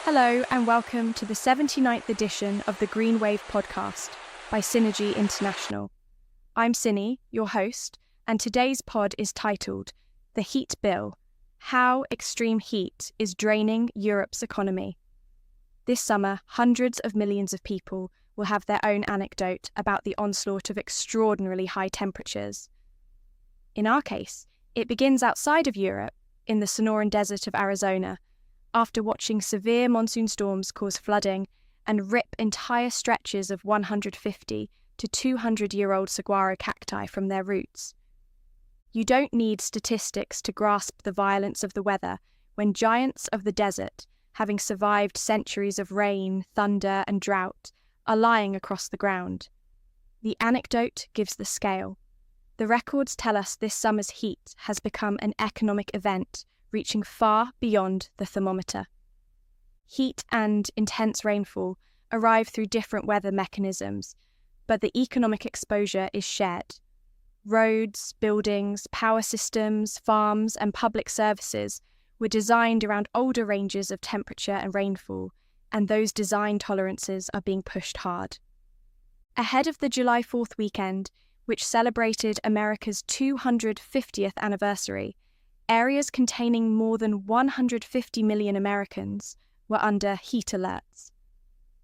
Hello and welcome to the 79th edition of the GreenWave podcast by SYNI International. I'm SYNI, your host, and today's pod is titled The Heat Bill: How Extreme Heat is Draining Europe's Economy. This summer, hundreds of millions of people will have their own anecdote about the onslaught of extraordinarily high temperatures. In our case, it begins outside of Europe, in the Sonoran Desert of Arizona, after watching severe monsoon storms cause flooding and rip entire stretches of 150 to 200-year-old saguaro cacti from their roots. You don't need statistics to grasp the violence of the weather when giants of the desert, having survived centuries of rain, thunder, and drought, are lying across the ground. The anecdote gives the scale. The records tell us this summer's heat has become an economic event, reaching far beyond the thermometer. Heat and intense rainfall arrive through different weather mechanisms, but the economic exposure is shared. Roads, buildings, power systems, farms, and public services were designed around older ranges of temperature and rainfall, and those design tolerances are being pushed hard. Ahead of the July 4th weekend, which celebrated America's 250th anniversary, areas containing more than 150 million Americans were under heat alerts.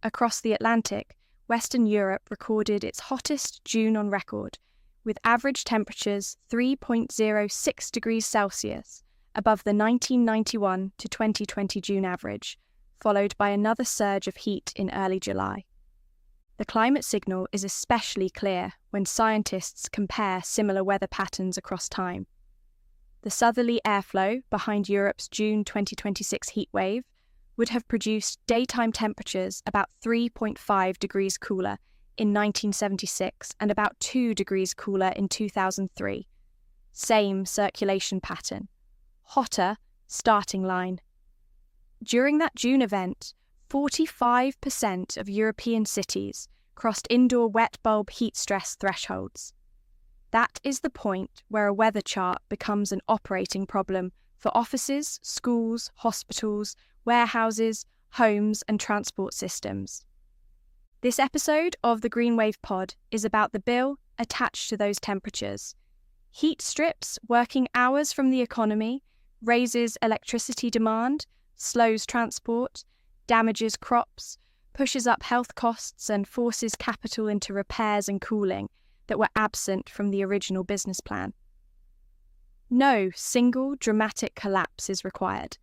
Across the Atlantic, Western Europe recorded its hottest June on record, with average temperatures 3.06 degrees Celsius above the 1991 to 2020 June average, followed by another surge of heat in early July. The climate signal is especially clear when scientists compare similar weather patterns across time. The southerly airflow behind Europe's June 2026 heatwave would have produced daytime temperatures about 3.5 degrees cooler in 1976 and about 2 degrees cooler in 2003. Same circulation pattern. Hotter starting line. During that June event, 45% of European cities crossed indoor wet bulb heat stress thresholds. That is the point where a weather chart becomes an operating problem for offices, schools, hospitals, warehouses, homes, and transport systems. This episode of the GreenWave pod is about the bill attached to those temperatures. Heat strips working hours from the economy, raises electricity demand, slows transport, damages crops, pushes up health costs, and forces capital into repairs and cooling that were absent from the original business plan. No single dramatic collapse is required.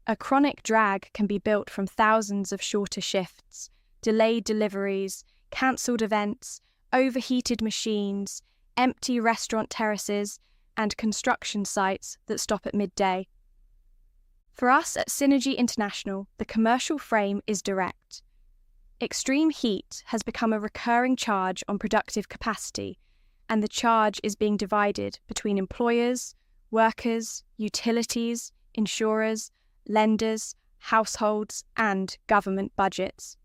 A chronic drag can be built from thousands of shorter shifts, delayed deliveries, cancelled events, overheated machines, empty restaurant terraces, and construction sites that stop at midday. For us at SYNI International, the commercial frame is direct. Extreme heat has become a recurring charge on productive capacity, and the charge is being divided between employers, workers, utilities, insurers, lenders, households, and government budgets.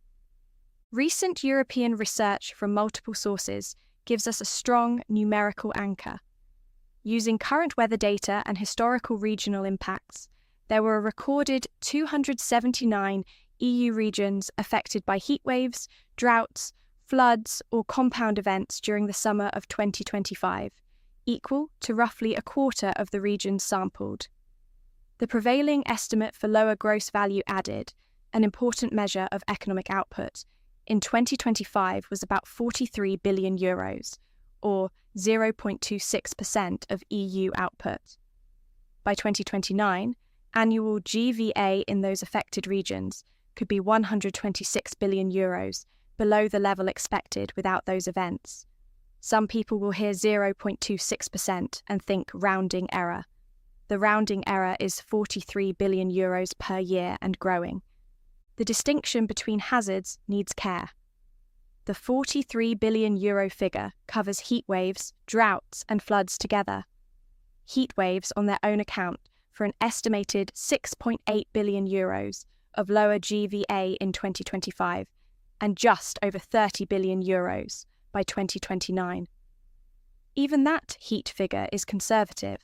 Recent European research from multiple sources gives us a strong numerical anchor. Using current weather data and historical regional impacts, there were a recorded 279 EU regions affected by heatwaves, droughts, floods, or compound events during the summer of 2025, equal to roughly a quarter of the regions sampled. The prevailing estimate for lower gross value added, an important measure of economic output, in 2025 was about €43 billion, or 0.26% of EU output. By 2029, annual GVA in those affected regions could be €126 billion, below the level expected without those events. Some people will hear 0.26% and think rounding error. The rounding error is €43 billion per year and growing. The distinction between hazards needs care. The €43 billion figure covers heatwaves, droughts, and floods together. Heatwaves on their own account for an estimated €6.8 billion of lower GVA in 2025 and just over €30 billion by 2029. Even that heat figure is conservative.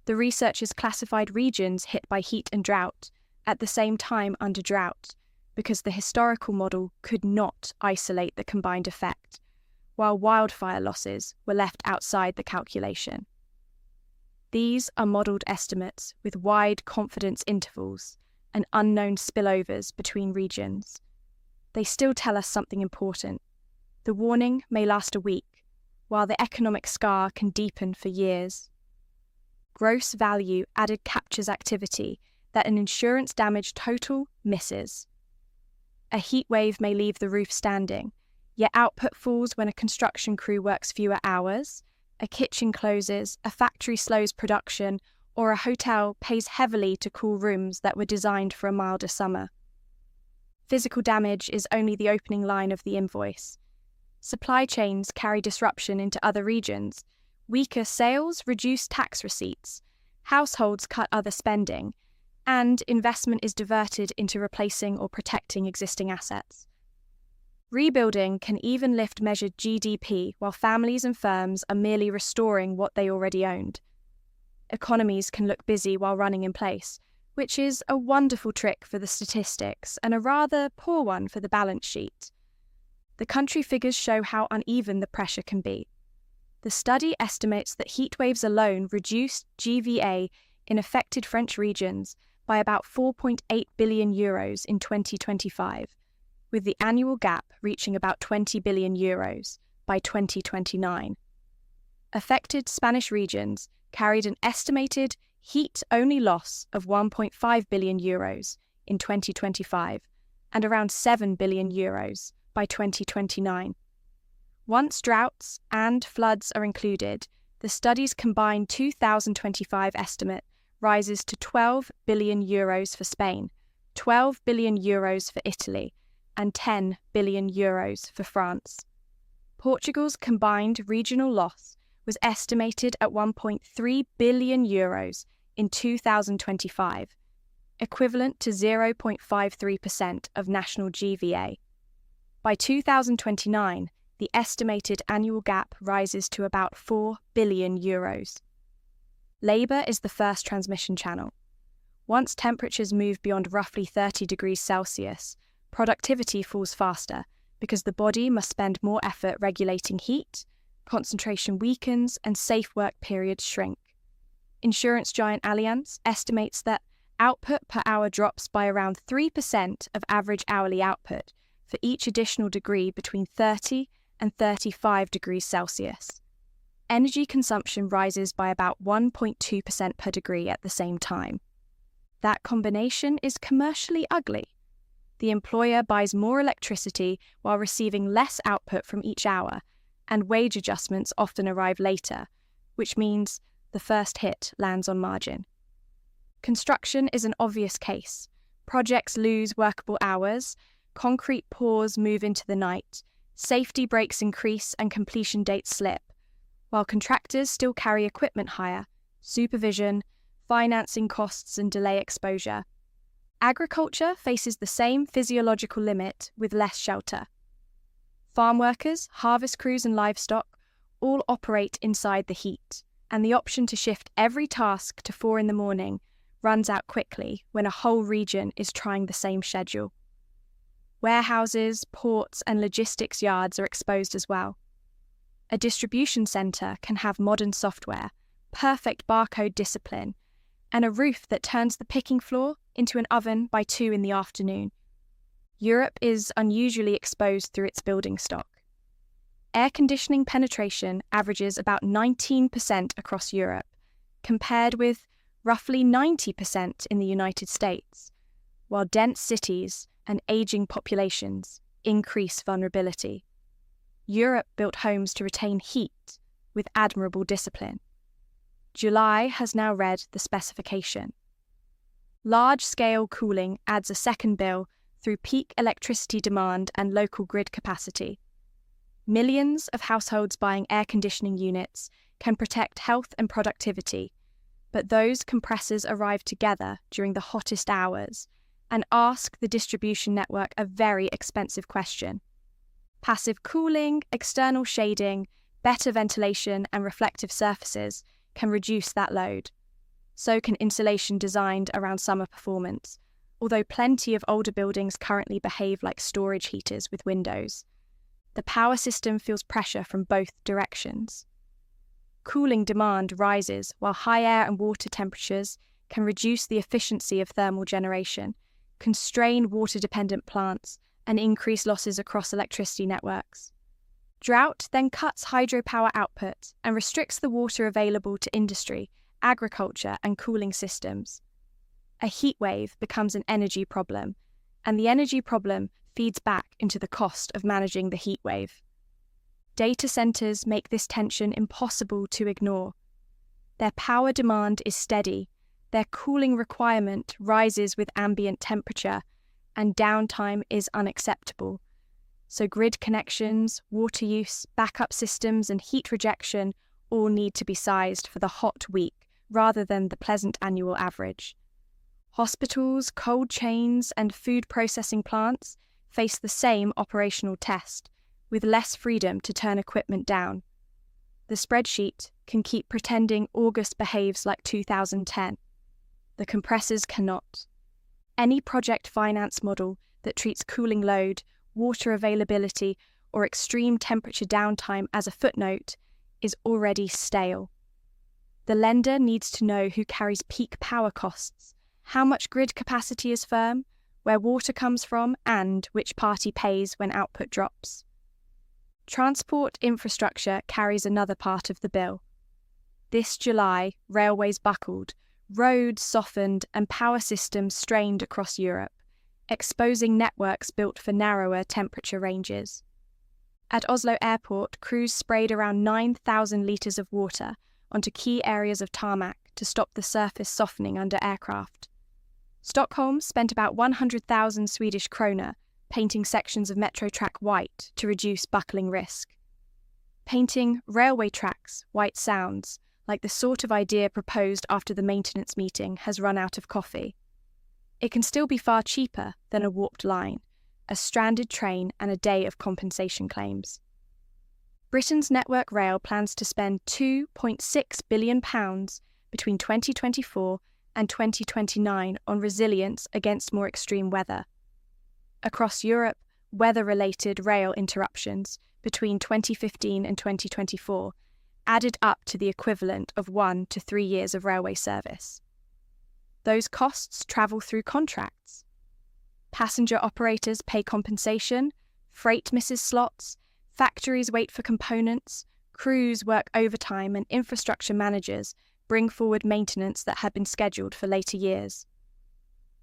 The researchers classified regions hit by heat and drought at the same time under drought, because the historical model could not isolate the combined effect, while wildfire losses were left outside the calculation. These are modelled estimates with wide confidence intervals and unknown spillovers between regions. They still tell us something important. The warning may last a week, while the economic scar can deepen for years. Gross value added captures activity that an insurance damage total misses. A heat wave may leave the roof standing, yet output falls when a construction crew works fewer hours, a kitchen closes, a factory slows production, or a hotel pays heavily to cool rooms that were designed for a milder summer. Physical damage is only the opening line of the invoice. Supply chains carry disruption into other regions. Weaker sales reduce tax receipts. Households cut other spending, and investment is diverted into replacing or protecting existing assets. Rebuilding can even lift measured GDP while families and firms are merely restoring what they already owned. Economies can look busy while running in place, which is a wonderful trick for the statistics and a rather poor one for the balance sheet. The country figures show how uneven the pressure can be. The study estimates that heat waves alone reduced GVA in affected French regions by about €4.8 billion in 2025, with the annual gap reaching about €20 billion by 2029. Affected Spanish regions carried an estimated heat-only loss of €1.5 billion in 2025 and around €7 billion by 2029. Once droughts and floods are included, the study's combined 2025 estimate rises to €12 billion for Spain, €12 billion for Italy, and €10 billion for France. Portugal's combined regional loss was estimated at €1.3 billion in 2025, equivalent to 0.53% of national GVA. By 2029, the estimated annual gap rises to about €4 billion. Labour is the first transmission channel. Once temperatures move beyond roughly 30 degrees Celsius, productivity falls faster because the body must spend more effort regulating heat, concentration weakens, and safe work periods shrink. Insurance giant Allianz estimates that output per hour drops by around 3% of average hourly output for each additional degree between 30 and 35 degrees Celsius. Energy consumption rises by about 1.2% per degree at the same time. That combination is commercially ugly. The employer buys more electricity while receiving less output from each hour, and wage adjustments often arrive later, which means the first hit lands on margin. Construction is an obvious case. Projects lose workable hours, concrete pours move into the night, safety breaks increase and completion dates slip, while contractors still carry equipment hire, supervision, financing costs and delay exposure. Agriculture faces the same physiological limit with less shelter. Farm workers, harvest crews and livestock all operate inside the heat, and the option to shift every task to 4 a.m. runs out quickly when a whole region is trying the same schedule. Warehouses, ports and logistics yards are exposed as well. A distribution centre can have modern software, perfect barcode discipline, and a roof that turns the picking floor into an oven by 2 p.m. Europe is unusually exposed through its building stock. Air conditioning penetration averages about 19% across Europe, compared with roughly 90% in the United States, while dense cities and ageing populations increase vulnerability. Europe built homes to retain heat with admirable discipline. July has now read the specification. Large-scale cooling adds a second bill through peak electricity demand and local grid capacity. Millions of households buying air conditioning units can protect health and productivity, but those compressors arrive together during the hottest hours and ask the distribution network a very expensive question. Passive cooling, external shading, better ventilation and reflective surfaces can reduce that load. So can insulation designed around summer performance, although plenty of older buildings currently behave like storage heaters with windows. The power system feels pressure from both directions. Cooling demand rises while high air and water temperatures can reduce the efficiency of thermal generation, constrain water-dependent plants, and increase losses across electricity networks. Drought then cuts hydropower output and restricts the water available to industry, agriculture, and cooling systems. A heat wave becomes an energy problem, and the energy problem feeds back into the cost of managing the heat wave. Data centers make this tension impossible to ignore. Their power demand is steady, their cooling requirement rises with ambient temperature, and downtime is unacceptable. So grid connections, water use, backup systems, and heat rejection all need to be sized for the hot week rather than the pleasant annual average. Hospitals, cold chains, and food processing plants face the same operational test, with less freedom to turn equipment down. The spreadsheet can keep pretending August behaves like 2010. The compressors cannot. Any project finance model that treats cooling load, water availability, or extreme temperature downtime as a footnote is already stale. The lender needs to know who carries peak power costs, how much grid capacity is firm, where water comes from, and which party pays when output drops. Transport infrastructure carries another part of the bill. This July, railways buckled, roads softened, and power systems strained across Europe, exposing networks built for narrower temperature ranges. At Oslo Airport, crews sprayed around 9,000 litres of water onto key areas of tarmac to stop the surface softening under aircraft. Stockholm spent about 100,000 Swedish krona painting sections of metro track white to reduce buckling risk. Painting railway tracks white sounds like the sort of idea proposed after the maintenance meeting has run out of coffee. It can still be far cheaper than a warped line, a stranded train, and a day of compensation claims. Britain's Network Rail plans to spend £2.6 billion between 2024 and 2029 on resilience against more extreme weather. Across Europe, weather-related rail interruptions between 2015 and 2024 added up to the equivalent of 1 to 3 years of railway service. Those costs travel through contracts. Passenger operators pay compensation, freight misses slots, factories wait for components, crews work overtime, and infrastructure managers bring forward maintenance that had been scheduled for later years.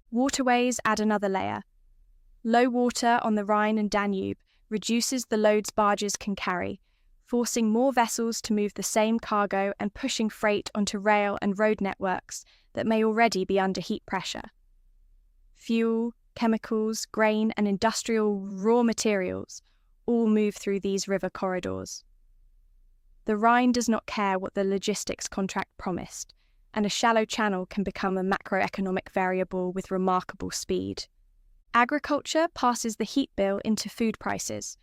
Waterways add another layer. Low water on the Rhine and Danube reduces the loads barges can carry, forcing more vessels to move the same cargo and pushing freight onto rail and road networks that may already be under heat pressure. Fuel, chemicals, grain, and industrial raw materials all move through these river corridors. The Rhine does not care what the logistics contract promised, and a shallow channel can become a macroeconomic variable with remarkable speed. Agriculture passes the heat bill into food prices.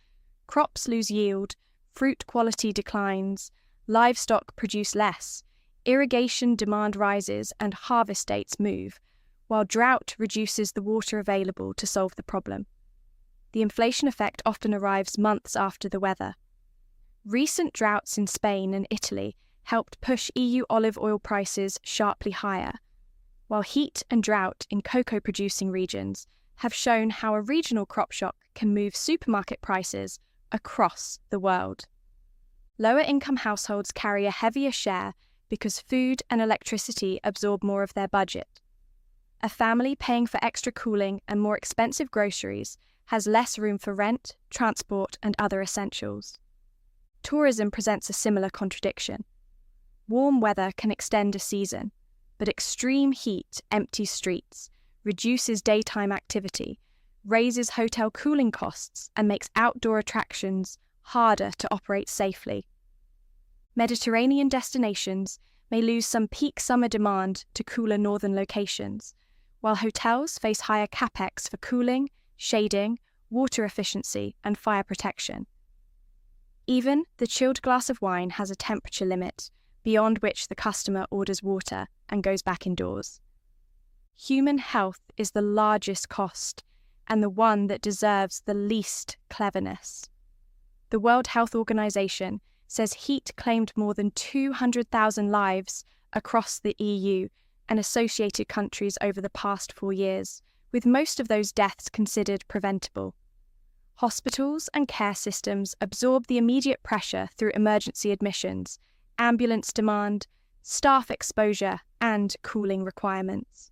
Crops lose yield, fruit quality declines, livestock produce less, irrigation demand rises, and harvest dates move, while drought reduces the water available to solve the problem. The inflation effect often arrives months after the weather. Recent droughts in Spain and Italy helped push EU olive oil prices sharply higher, while heat and drought in cocoa-producing regions have shown how a regional crop shock can move supermarket prices across the world. Lower-income households carry a heavier share because food and electricity absorb more of their budget. A family paying for extra cooling and more expensive groceries has less room for rent, transport, and other essentials. Tourism presents a similar contradiction. Warm weather can extend a season, but extreme heat empties streets, reduces daytime activity, raises hotel cooling costs, and makes outdoor attractions harder to operate safely. Mediterranean destinations may lose some peak summer demand to cooler northern locations, while hotels face higher capex for cooling, shading, water efficiency, and fire protection. Even the chilled glass of wine has a temperature limit beyond which the customer orders water and goes back indoors. human health is the largest cost and the one that deserves the least cleverness. The World Health Organization says heat claimed more than 200,000 lives across the EU and associated countries over the past 4 years, with most of those deaths considered preventable. Hospitals and care systems absorb the immediate pressure through emergency admissions, ambulance demand, staff exposure, and cooling requirements.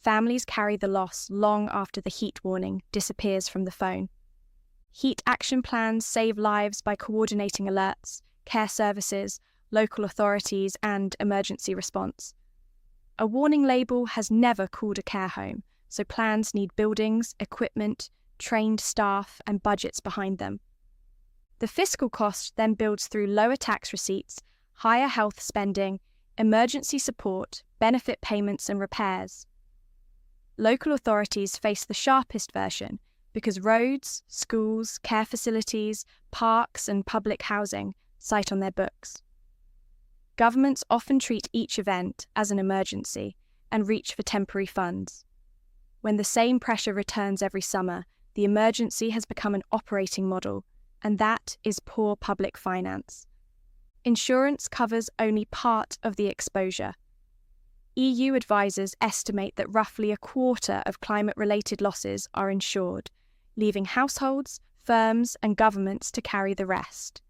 Families carry the loss long after the heat warning disappears from the phone. Heat action plans save lives by coordinating alerts, care services, local authorities, and emergency response. A warning label has never cooled a care home, so plans need buildings, equipment, trained staff, and budgets behind them. The fiscal cost then builds through lower tax receipts, higher health spending, emergency support, benefit payments, and repairs. Local authorities face the sharpest version because roads, schools, care facilities, parks, and public housing cite on their books. Governments often treat each event as an emergency and reach for temporary funds. When the same pressure returns every summer, the emergency has become an operating model, and that is poor public finance. Insurance covers only part of the exposure. EU advisors estimate that roughly a quarter of climate-related losses are insured, leaving households, firms, and governments to carry the rest.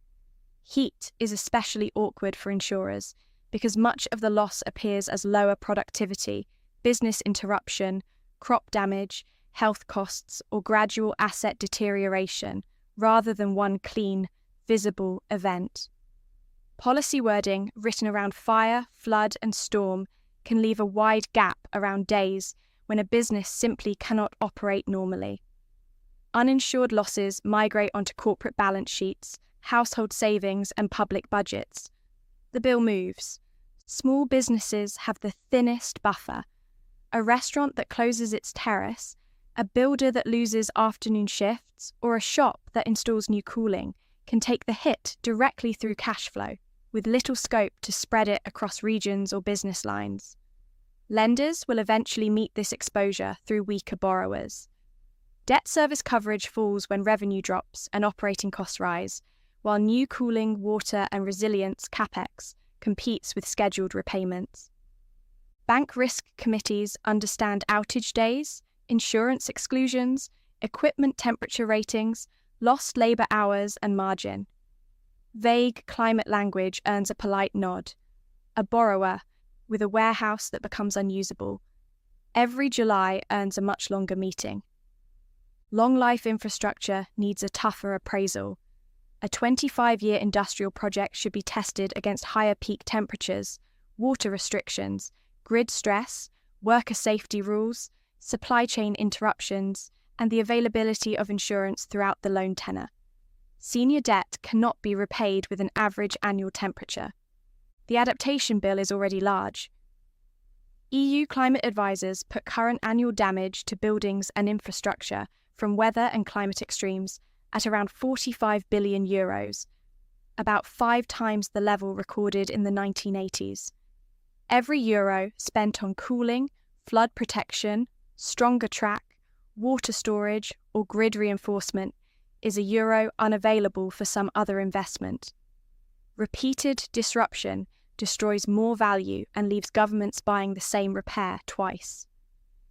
Heat is especially awkward for insurers because much of the loss appears as lower productivity, business interruption, crop damage, health costs, or gradual asset deterioration, rather than one clean, visible event. Policy wording written around fire, flood, and storm can leave a wide gap around days when a business simply cannot operate normally. Uninsured losses migrate onto corporate balance sheets, household savings, and public budgets. The bill moves. Small businesses have the thinnest buffer. A restaurant that closes its terrace, a builder that loses afternoon shifts, or a shop that installs new cooling can take the hit directly through cash flow, with little scope to spread it across regions or business lines. Lenders will eventually meet this exposure through weaker borrowers. Debt service coverage falls when revenue drops and operating costs rise, while new cooling, water, and resilience CapEx competes with scheduled repayments. Bank risk committees understand outage days, insurance exclusions, equipment temperature ratings, lost labour hours, and margin. Vague climate language earns a polite nod. A borrower, with a warehouse that becomes unusable. Every July earns a much longer meeting. Long-life infrastructure needs a tougher appraisal. A 25-year industrial project should be tested against higher peak temperatures, water restrictions, grid stress, worker safety rules, supply chain interruptions, and the availability of insurance throughout the loan tenor. Senior debt cannot be repaid with an average annual temperature. The adaptation bill is already large. EU climate advisors put current annual damage to buildings and infrastructure from weather and climate extremes at around €45 billion, about 5 times the level recorded in the 1980s. Every euro spent on cooling, flood protection, stronger track, water storage, or grid reinforcement is a euro unavailable for some other investment. Repeated disruption destroys more value and leaves governments buying the same repair twice.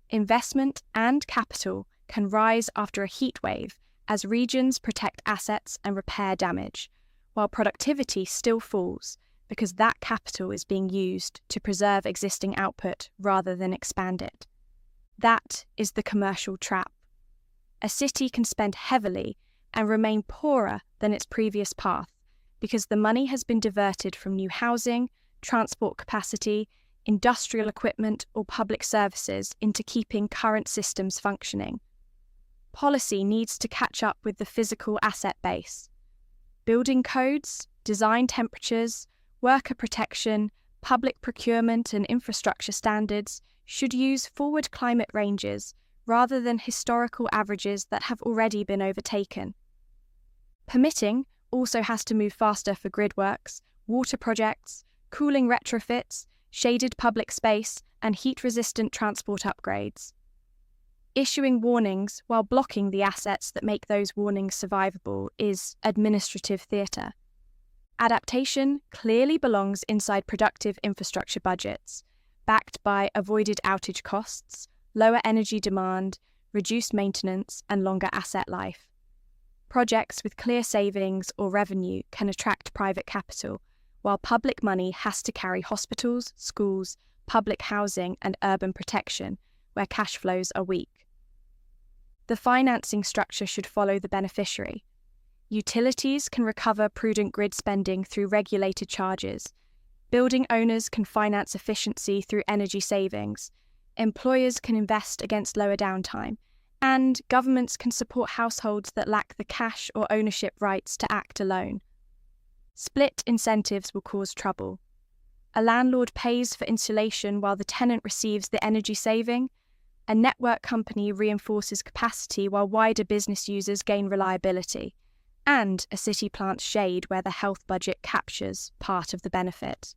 Investment and capital can rise after a heat wave as regions protect assets and repair damage, while productivity still falls because that capital is being used to preserve existing output rather than expand it. That is the commercial trap. A city can spend heavily and remain poorer than its previous path because the money has been diverted from new housing, transport capacity, industrial equipment, or public services into keeping current systems functioning. Policy needs to catch up with the physical asset base. Building codes, design temperatures, worker protection, public procurement, and infrastructure standards should use forward climate ranges rather than historical averages that have already been overtaken. Permitting also has to move faster for grid works, water projects, cooling retrofits, shaded public space, and heat-resistant transport upgrades. Issuing warnings while blocking the assets that make those warnings survivable is administrative theatre. Adaptation clearly belongs inside productive infrastructure budgets, backed by avoided outage costs, lower energy demand, reduced maintenance, and longer asset life. Projects with clear savings or revenue can attract private capital, while public money has to carry hospitals, schools, public housing, and urban protection, where cash flows are weak. The financing structure should follow the beneficiary. Utilities can recover prudent grid spending through regulated charges. Building owners can finance efficiency through energy savings. Employers can invest against lower downtime. And governments can support households that lack the cash or ownership rights to act alone. Split incentives will cause trouble. A landlord pays for insulation while the tenant receives the energy saving. A network company reinforces capacity while wider business users gain reliability. And a city plants shade where the health budget captures part of the benefit.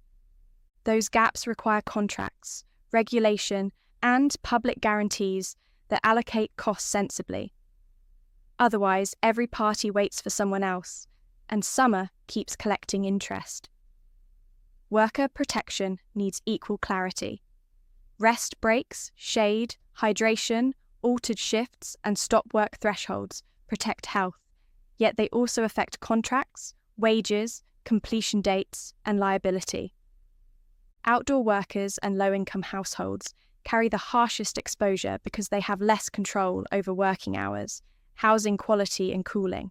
Those gaps require contracts, regulation, and public guarantees that allocate costs sensibly. Otherwise, every party waits for someone else, and summer keeps collecting interest. Worker protection needs equal clarity. Rest breaks, shade, hydration, altered shifts, and stop work thresholds protect health, yet they also affect contracts, wages, completion dates, and liability. Outdoor workers and low-income households carry the harshest exposure because they have less control over working hours, housing quality, and cooling.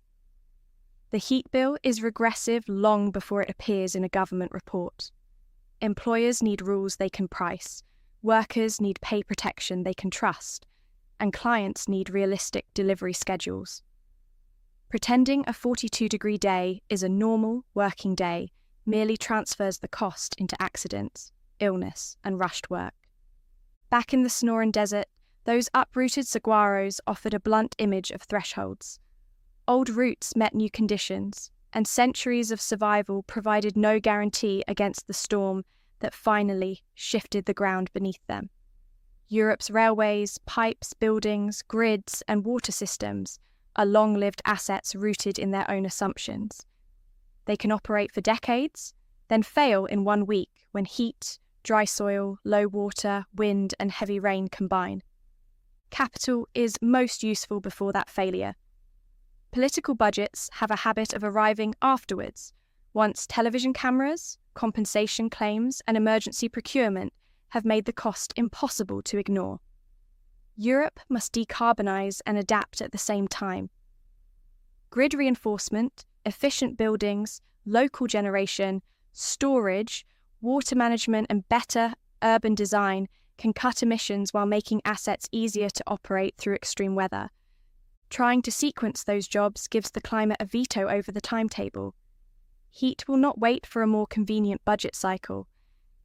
The heat bill is regressive long before it appears in a government report. Employers need rules they can price, workers need pay protection they can trust, and clients need realistic delivery schedules. Pretending a 42-degree day is a normal working day merely transfers the cost into accidents, illness, and rushed work. Back in the Sonoran Desert, those uprooted saguaros offered a blunt image of thresholds. Old roots met new conditions, and centuries of survival provided no guarantee against the storm that finally shifted the ground beneath them. Europe's railways, pipes, buildings, grids, and water systems are long-lived assets rooted in their own assumptions. They can operate for decades, then fail in 1 week when heat, dry soil, low water, wind, and heavy rain combine. Capital is most useful before that failure. Political budgets have a habit of arriving afterwards, once television cameras, compensation claims, and emergency procurement have made the cost impossible to ignore. Europe must decarbonise and adapt at the same time. Grid reinforcement, efficient buildings, local generation, storage, water management, and better urban design can cut emissions while making assets easier to operate through extreme weather. Trying to sequence those jobs gives the climate a veto over the timetable. Heat will not wait for a more convenient budget cycle,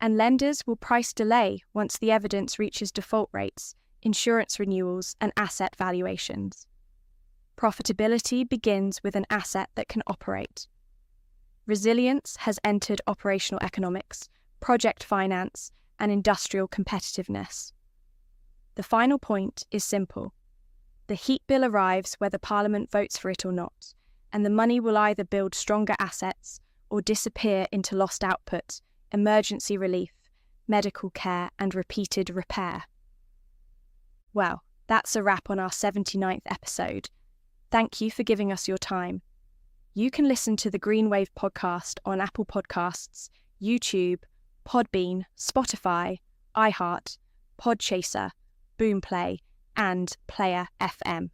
and lenders will price delay once the evidence reaches default rates, insurance renewals, and asset valuations. Profitability begins with an asset that can operate. Resilience has entered operational economics, project finance, and industrial competitiveness. The final point is simple. The heat bill arrives whether Parliament votes for it or not, and the money will either build stronger assets or disappear into lost output, emergency relief, medical care, and repeated repair. Well, that's a wrap on our 79th episode. Thank you for giving us your time. You can listen to the GreenWave podcast on Apple Podcasts, YouTube, Podbean, Spotify, iHeart, Podchaser, Boomplay, and Player FM.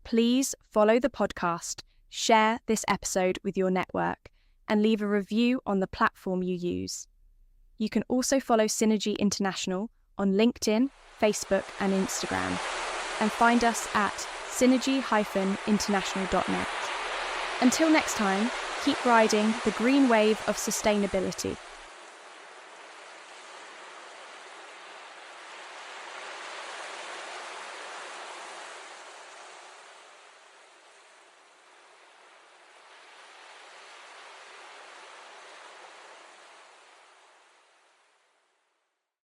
Please follow the podcast, share this episode with your network, and leave a review on the platform you use. You can also follow Synergy International on LinkedIn, Facebook, and Instagram, and find us at synergy-international.net. Until next time, keep riding the green wave of sustainability.